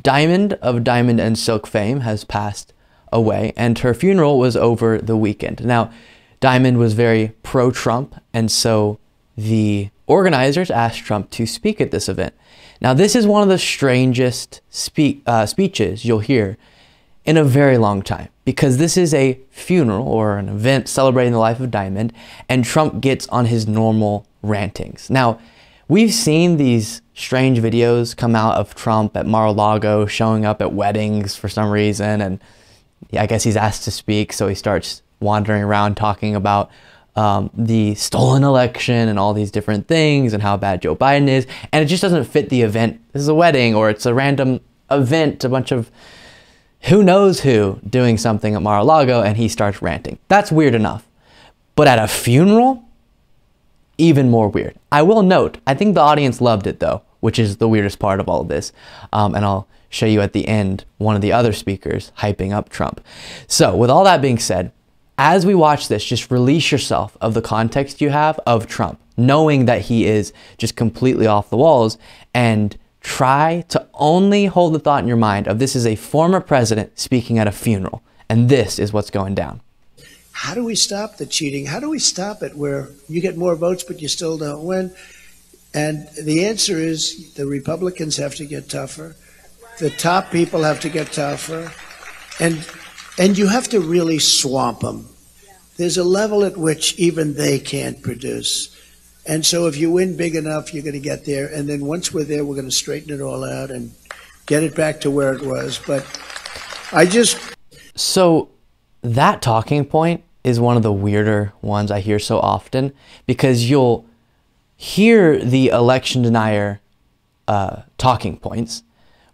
Diamond of Diamond and Silk fame has passed away, and her funeral was over the weekend. Now, Diamond was very pro-Trump, and so the organizers asked Trump to speak at this event. Now, this is one of the strangest speeches you'll hear in a very long time, because this is a funeral or an event celebrating the life of Diamond, and Trump gets on his normal rantings. Now, we've seen these strange videos come out of Trump at Mar-a-Lago showing up at weddings for some reason, and I guess he's asked to speak, so he starts wandering around talking about the stolen election and all these different things and how bad Joe Biden is, and it just doesn't fit the event. This is a wedding, or it's a random event, a bunch of who knows who doing something at Mar-a-Lago, and he starts ranting. That's weird enough. But at a funeral, even more weird. I will note, I think the audience loved it though, which is the weirdest part of all of this. And I'll show you at the end one of the other speakers hyping up Trump. So with all that being said, as we watch this, just release yourself of the context you have of Trump, knowing that he is just completely off the walls, and try to only hold the thought in your mind of this is a former president speaking at a funeral, and this is what's going down. How do we stop the cheating? How do we stop it where you get more votes but you still don't win? And the answer is the Republicans have to get tougher. The top people have to get tougher. And you have to really swamp them. There's a level at which even they can't produce. And so if you win big enough, you're going to get there. And then once we're there, we're going to straighten it all out and get it back to where it was. But I just... So that talking point is one of the weirder ones I hear so often, because you'll hear the election denier talking points,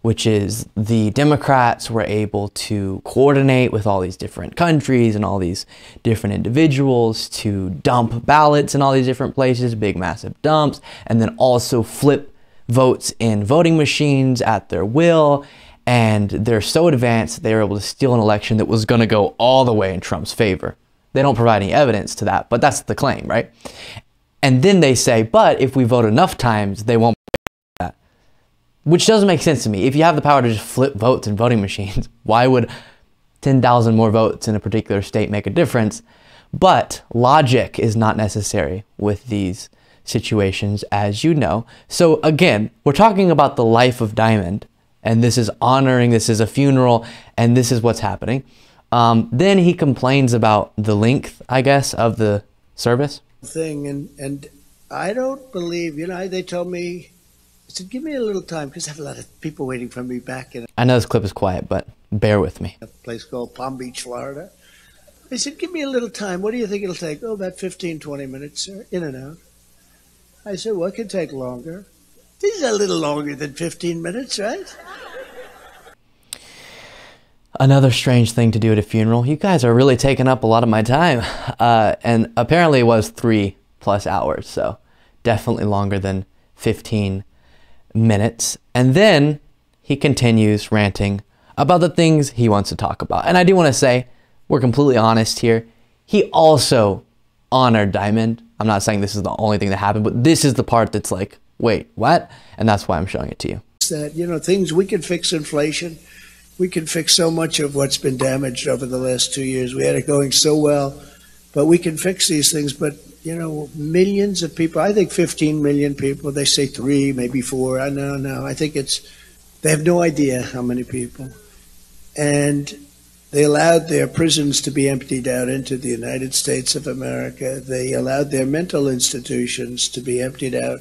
which is the Democrats were able to coordinate with all these different countries and all these different individuals to dump ballots in all these different places, big massive dumps, and then also flip votes in voting machines at their will. And they're so advanced, they were able to steal an election that was going to go all the way in Trump's favor. They don't provide any evidence to that, but that's the claim, right? And then they say, but if we vote enough times, they won't. Which doesn't make sense to me. If you have the power to just flip votes in voting machines, why would 10,000 more votes in a particular state make a difference? But logic is not necessary with these situations, as you know. So again, we're talking about the life of Diamond, and this is honoring, this is a funeral, and this is what's happening. Then he complains about the length, I guess, of the service. And I don't believe, they told me, I said, give me a little time, because I have a lot of people waiting for me back in. I know this clip is quiet, but bear with me. A place called Palm Beach, Florida. I said, give me a little time. What do you think it'll take? Oh, about 15, 20 minutes, in and out. I said, well, it could take longer. This is a little longer than 15 minutes, right? Another strange thing to do at a funeral. You guys are really taking up a lot of my time. And apparently it was 3+ hours, so definitely longer than 15 minutes. And then he continues ranting about the things he wants to talk about. And I do want to say, we're completely honest here. He also honored Diamond. I'm not saying this is the only thing that happened, but this is the part that's like, wait, what? And that's why I'm showing it to you. That, things, we can fix inflation. We can fix so much of what's been damaged over the last 2 years. We had it going so well, but we can fix these things. But, millions of people, I think 15 million people, they say 3, maybe 4. I know. I think they have no idea how many people. And they allowed their prisons to be emptied out into the United States of America. They allowed their mental institutions to be emptied out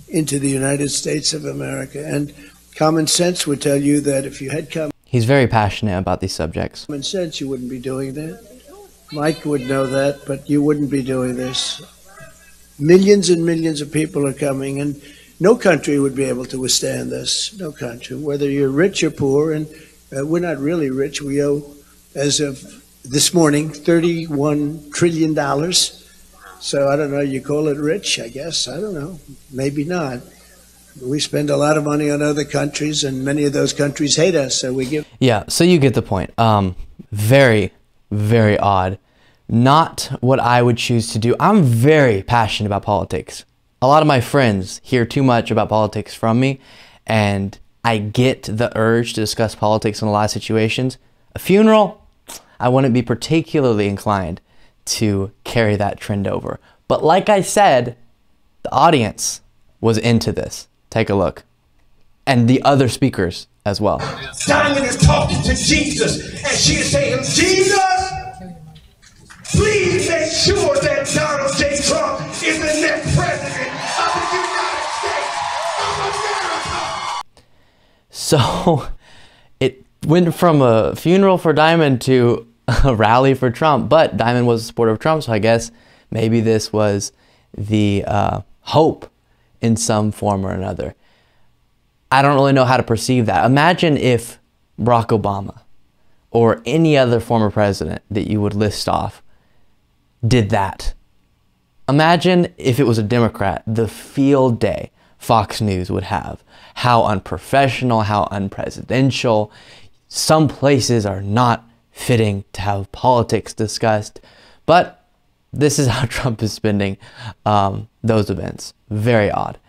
into the United States of America. And common sense would tell you that if you had He's very passionate about these subjects. Common sense, you wouldn't be doing that. Mike would know that, but you wouldn't be doing this. Millions and millions of people are coming, and no country would be able to withstand this. No country, whether you're rich or poor. And we're not really rich. We owe, as of this morning, $31 trillion. So I don't know, you call it rich, I guess. I don't know. Maybe not. We spend a lot of money on other countries, and many of those countries hate us, so we give... Yeah, so you get the point. Very, very odd. Not what I would choose to do. I'm very passionate about politics. A lot of my friends hear too much about politics from me, and I get the urge to discuss politics in a lot of situations. A funeral, I wouldn't be particularly inclined to carry that trend over. But like I said, the audience was into this. Take a look. And the other speakers as well. Diamond is talking to Jesus, and she is saying, Jesus, please make sure that Donald J. Trump is the next president of the United States of America. So it went from a funeral for Diamond to a rally for Trump, but Diamond was a supporter of Trump, so I guess maybe this was the hope in some form or another. I don't really know how to perceive that. Imagine if Barack Obama or any other former president that you would list off did that. Imagine if it was a Democrat, the field day Fox News would have. How unprofessional, how unpresidential. Some places are not fitting to have politics discussed, but this is how Trump is spending those events. Very odd.